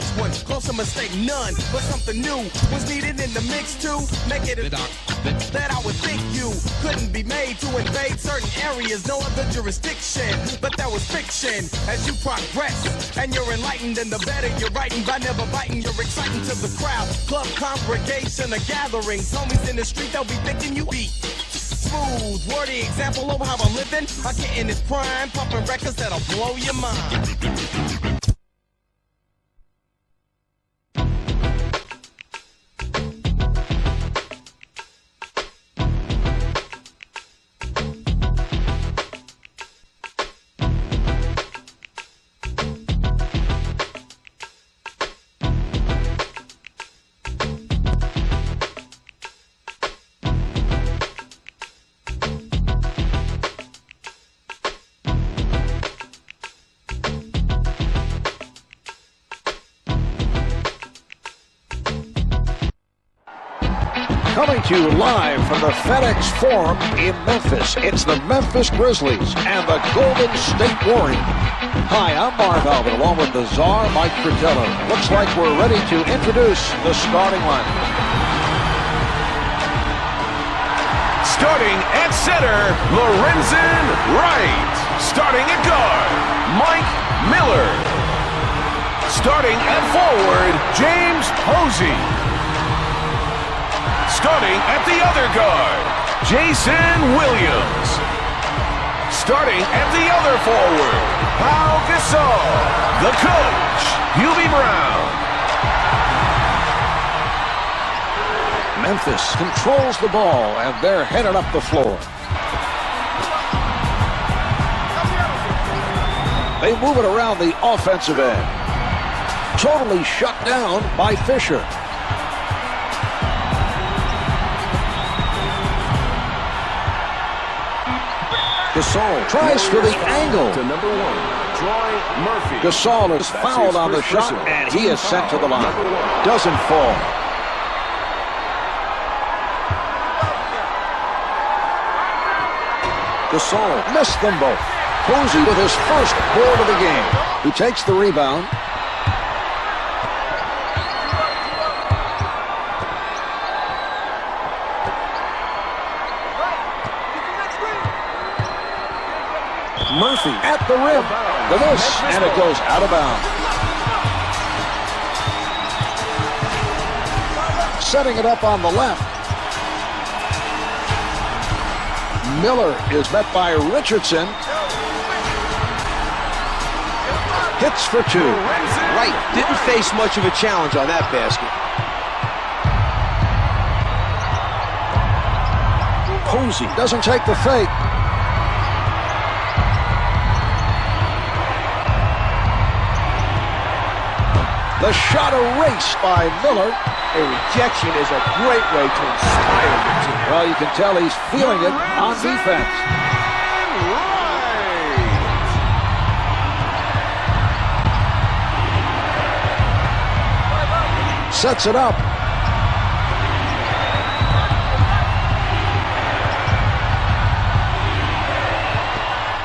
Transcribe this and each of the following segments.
last one. Close a mistake, none. But something new was needed in the mix to make it that I would think you couldn't be made to invade certain areas, no other jurisdiction. But that was fiction. As you progress and you're enlightened, and the better you're writing by never biting, you're exciting to the crowd. Club congregation or gatherings, homies in the street, they'll be thinking you beat. Smooth, wordy example of how I'm living. I get in his prime, pumping records that'll blow your mind. Coming to you live from the FedEx Forum in Memphis, it's the Memphis Grizzlies and the Golden State Warriors. Hi, I'm Marv Albert, along with the czar, Mike Fratello. Looks like we're ready to introduce the starting lineup. Starting at center, Lorenzen Wright. Starting at guard, Mike Miller. Starting at forward, James Posey. Starting at the other guard, Jason Williams. Starting at the other forward, Pau Gasol. The coach, Hubie Brown. Memphis controls the ball, and they're headed up the floor. They move it around the offensive end. Totally shut down by Fisher. Gasol tries for the angle. To number 1, Troy Murphy. Gasol is fouled on the shot, and he is sent to the line. Doesn't fall. Gasol missed them both. Posey with his first board of the game. He takes the rebound. Murphy at the rim. The miss, and it goes out of bounds. Setting it up on the left. Miller is met by Richardson. Hits for 2. Wright didn't face much of a challenge on that basket. Posey doesn't take the fake. The shot erased by Miller. A rejection is a great way to inspire the team. Well, you can tell he's feeling it on defense. Sets it up.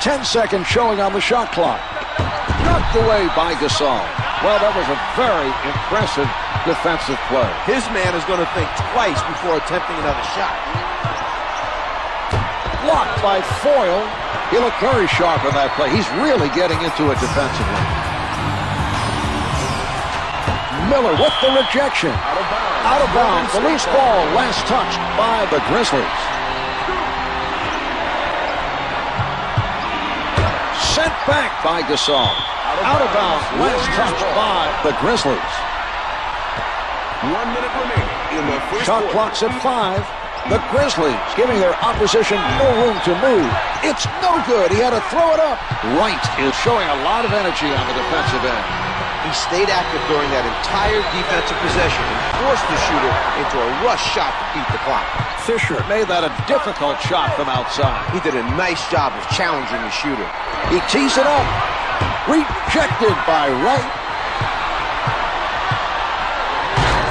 10 seconds showing on the shot clock. Knocked away by Gasol. Well, that was a very impressive defensive play. His man is going to think twice before attempting another shot. Blocked by Foyle. He looked very sharp in that play. He's really getting into it defensively. Miller with the rejection. Out of bounds. The loose ball last touched by the Grizzlies. Sent back by Gasol. Out of bounds. Last touched by the Grizzlies. 1 minute remaining in the first Shot quarter. clock's at 5. The Grizzlies giving their opposition no room to move. It's no good. He had to throw it up. Wright is showing a lot of energy on the defensive end. He stayed active during that entire defensive possession and forced the shooter into a rush shot to beat the clock. Fisher made that a difficult shot from outside. He did a nice job of challenging the shooter. He tees it up. Rejected by Wright.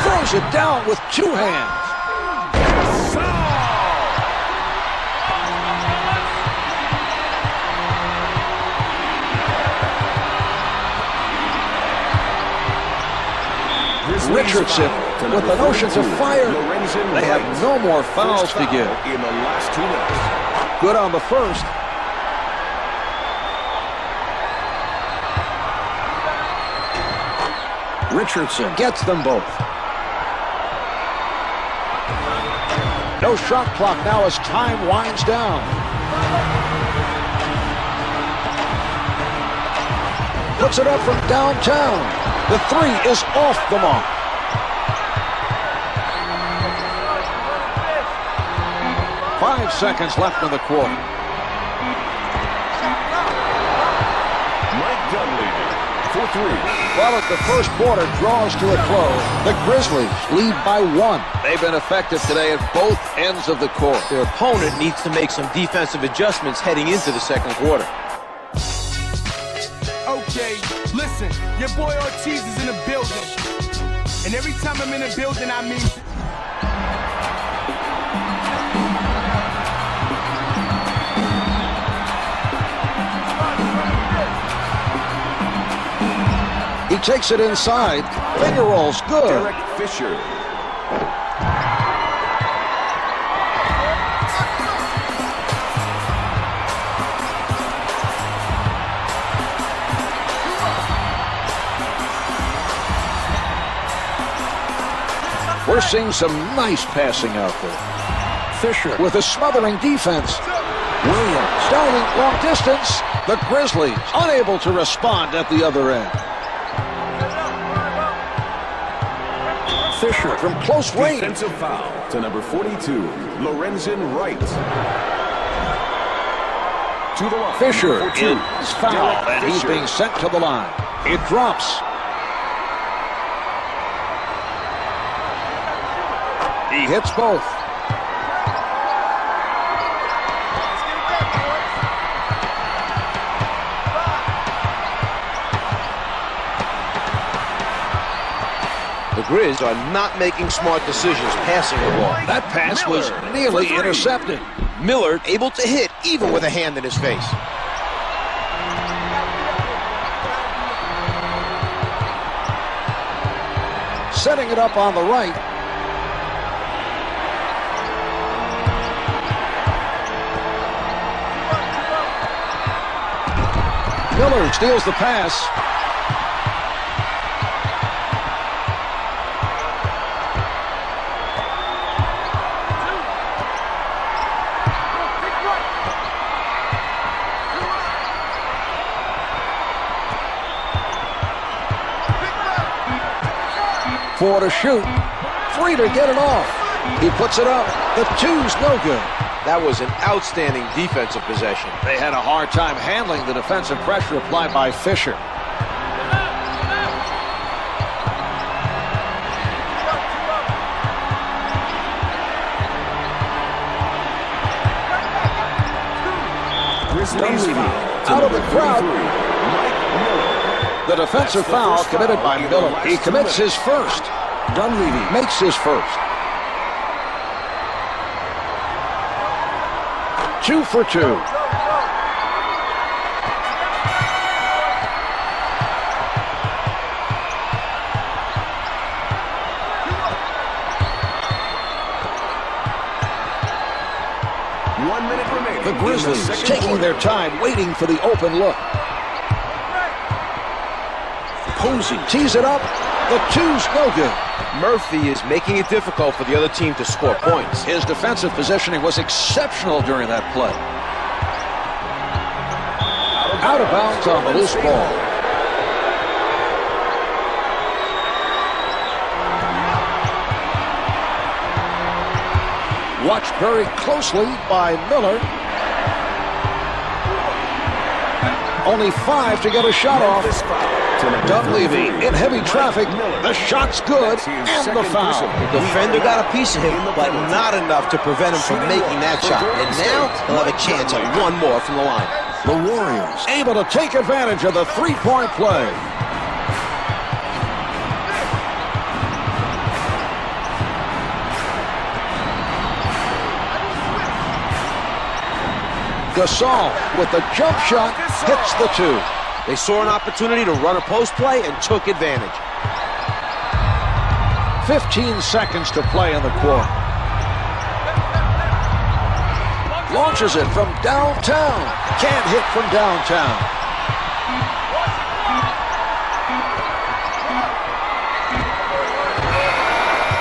Throws it down with 2 hands. Richardson with the notion to fire. They have no more fouls to give. In the last 2 minutes. Good on the first. Richardson gets them both. No shot clock now as time winds down. Puts it up from downtown. The three is off the mark. Five seconds left in the quarter. Mike Dunleavy for 3. Well, as the first quarter draws to a close, the Grizzlies lead by 1. They've been effective today at both ends of the court. Their opponent needs to make some defensive adjustments heading into the second quarter. Okay, listen, your boy Ortiz is in the building. And every time I'm in the building, I mean... He takes it inside. Finger rolls, good. Derek Fisher. We're seeing some nice passing out there. Fisher with a smothering defense. Williams starting long distance. The Grizzlies unable to respond at the other end. Fisher from close range. Defensive foul to number 42, Lorenzen Wright. To the line. Fisher For 2. is fouled, and he's being sent to the line. It drops. He hits both. The Grizz are not making smart decisions passing the ball. That pass was nearly intercepted. Miller able to hit even with a hand in his face. Setting it up on the right. Miller steals the pass. Four to shoot. 3 to get it off. He puts it up. The two's no good. That was an outstanding defensive possession. They had a hard time handling the defensive pressure applied by Fisher. Out of the crowd. The defensive foul committed by Miller. He commits his first. Dunleavy makes his first. 2 for 2. The Grizzlies taking their time, waiting for the open look. Posey tees it up. The two's no good. Murphy is making it difficult for the other team to score points. His defensive positioning was exceptional during that play. Out of bounds on the loose ball. Watched very closely by Miller. Only 5 to get a shot off. Dunleavy in heavy traffic. The shot's good and the foul. The defender got a piece of him, but not enough to prevent him from making that shot. And now he'll have a chance at one more from the line. The Warriors able to take advantage of the three-point play. Gasol with the jump shot hits the 2. They saw an opportunity to run a post play and took advantage. 15 seconds to play in the quarter. Launches it from downtown. Can't hit from downtown.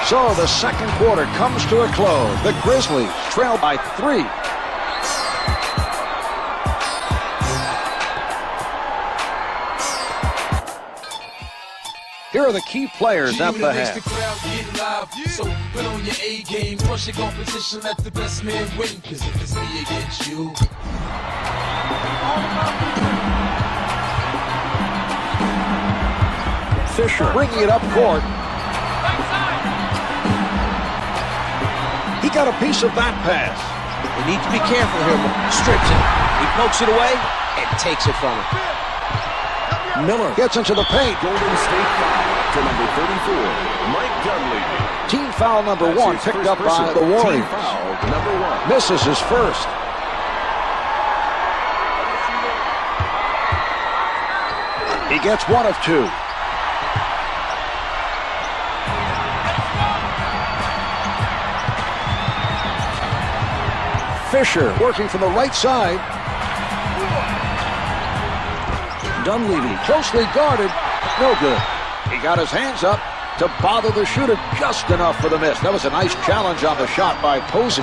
So the second quarter comes to a close. The Grizzlies trail by 3. Here are the key players at the half. So put on your A game, crush your competition, let the best man win. Cause if it's me against you. Fisher bringing it up court. He got a piece of that pass. They need to be careful here. Strips it. He pokes it away and takes it from him. Miller gets into the paint. Golden State foul to number 34, Mike Dunleavy. Team foul number 1 picked up by the Warriors. Team foul number 1. Misses his first. He gets 1 of 2. Fisher working from the right side. Dunleavy closely guarded. No good. He got his hands up to bother the shooter just enough for the miss. That was a nice challenge on the shot by Posey.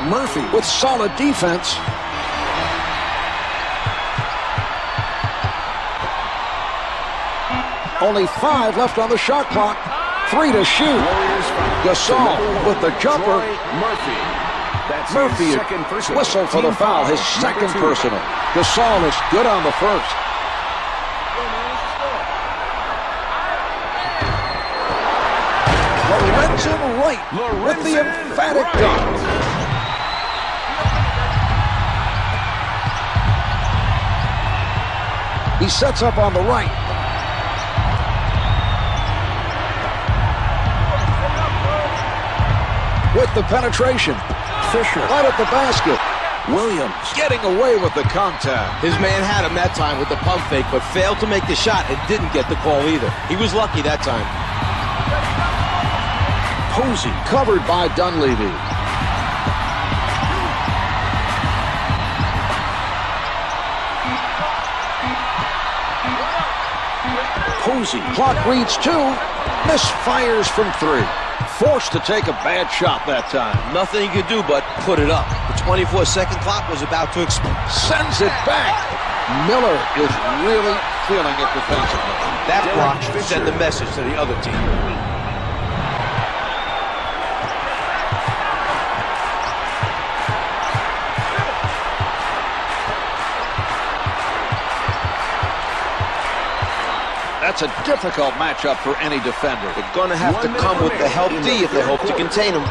Murphy with solid defense. Only 5 left on the shot clock. 3 to shoot. Gasol with the jumper. Murphy whistle for the foul, his second personal. Gasol is good on the first. Lorenzen Wright with the emphatic dunk. He sets up on the right. With the penetration. Fisher right at the basket. Williams getting away with the contact. His man had him that time with the pump fake, but failed to make the shot and didn't get the call either. He was lucky that time. Posey covered by Dunleavy. Posey, clock reads 2, misfires from 3. Forced to take a bad shot that time. Nothing he could do but put it up. The 24-second clock was about to expire. Sends it back. Miller is really feeling it defensively. That block should send the message to the other team. That's a difficult matchup for any defender. They're going to have to come with the help D if they hope to contain him.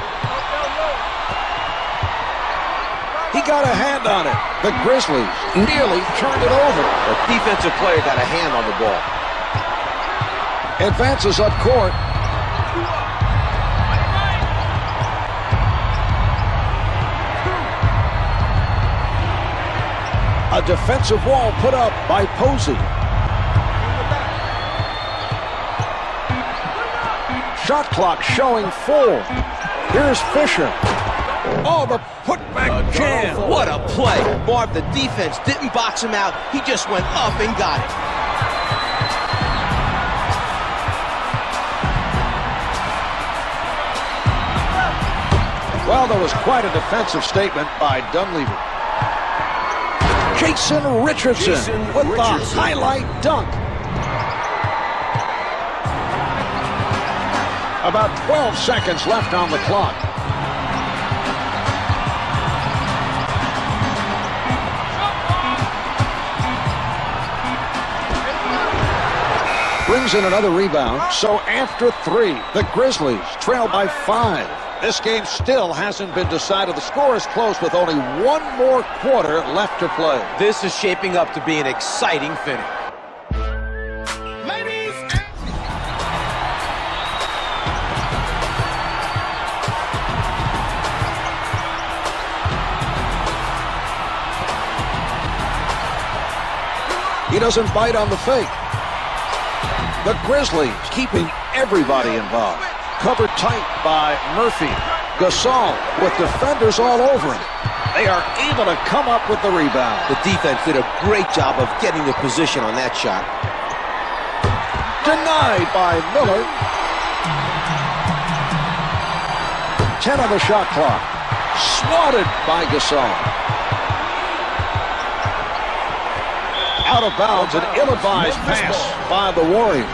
He got a hand on it. The Grizzlies nearly turned it over. The defensive player got a hand on the ball. Advances up court. A defensive wall put up by Posey. Shot clock showing 4. Here's Fisher. Oh, the putback jam. What a play. Marv, the defense didn't box him out. He just went up and got it. Well, there was quite a defensive statement by Dunleavy. Jason Richardson with the highlight dunk. About 12 seconds left on the clock. Brings in another rebound. So after 3, the Grizzlies trail by 5. This game still hasn't been decided. The score is close with only 1 more quarter left to play. This is shaping up to be an exciting finish. He doesn't bite on the fake. The Grizzlies keeping everybody involved. Covered tight by Murphy. Gasol with defenders all over him. They are able to come up with the rebound. The defense did a great job of getting the position on that shot. Denied by Miller. 10 on the shot clock. Swatted by Gasol. Out of bounds, an ill-advised pass by the Warriors.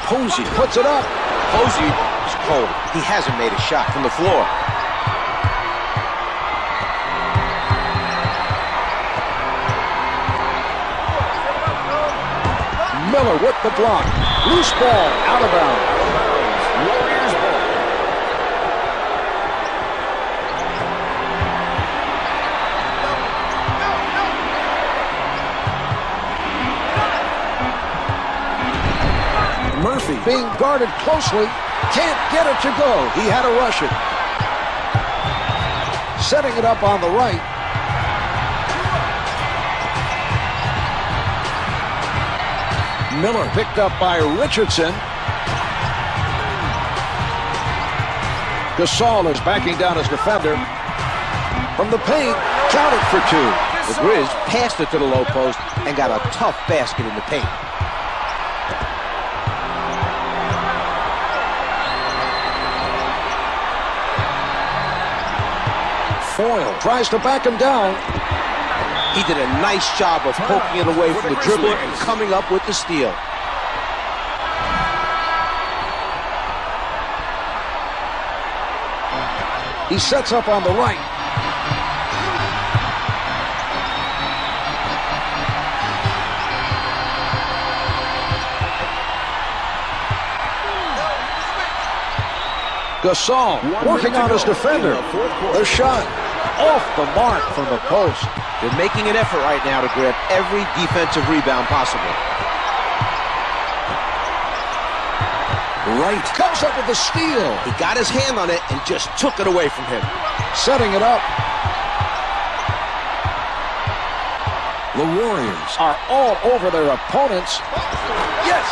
Posey puts it up. Posey is cold. He hasn't made a shot from the floor. Miller with the block. Loose ball out of bounds. Warriors ball. Murphy being guarded closely. Can't get it to go. He had to rush it. Setting it up on the right. Miller picked up by Richardson. Gasol is backing down his defender. From the paint, counted for two. The Grizz passed it to the low post and got a tough basket in the paint. Foyle tries to back him down. He did a nice job of poking it away from the dribbler and coming up with the steal. He sets up on the right. Gasol working on his defender. The shot off the mark from the post. They're making an effort right now to grab every defensive rebound possible. Right comes up with the steal. He got his hand on it and just took it away from him. Setting it up. The Warriors are all over their opponents. Yes!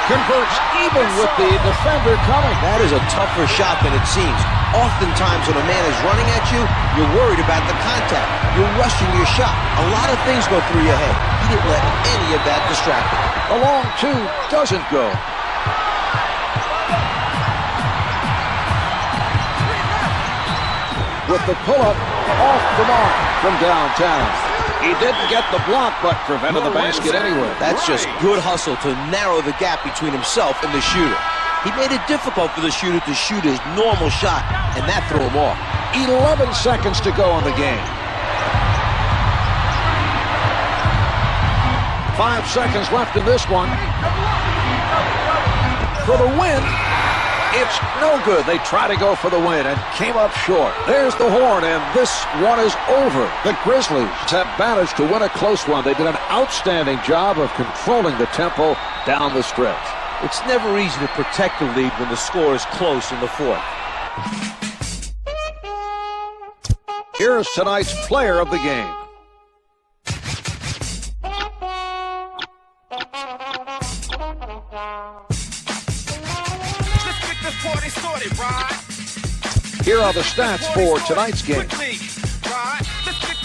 Converts even with the defender coming. That is a tougher shot than it seems. Oftentimes when a man is running at you, you're worried about the contact. You're rushing your shot. A lot of things go through your head. He didn't let any of that distract him. A long two doesn't go. With the pull-up off the mark from downtown. He didn't get the block, but prevented the basket anyway. That's just good hustle to narrow the gap between himself and the shooter. He made it difficult for the shooter to shoot his normal shot, and that threw him off. 11 seconds to go in the game. 5 seconds left in this one. For the win. It's no good. They try to go for the win and came up short. There's the horn, and this one is over. The Grizzlies have managed to win a close one. They did an outstanding job of controlling the tempo down the stretch. It's never easy to protect the lead when the score is close in the fourth. Here's tonight's player of the game. Here are the stats for tonight's game.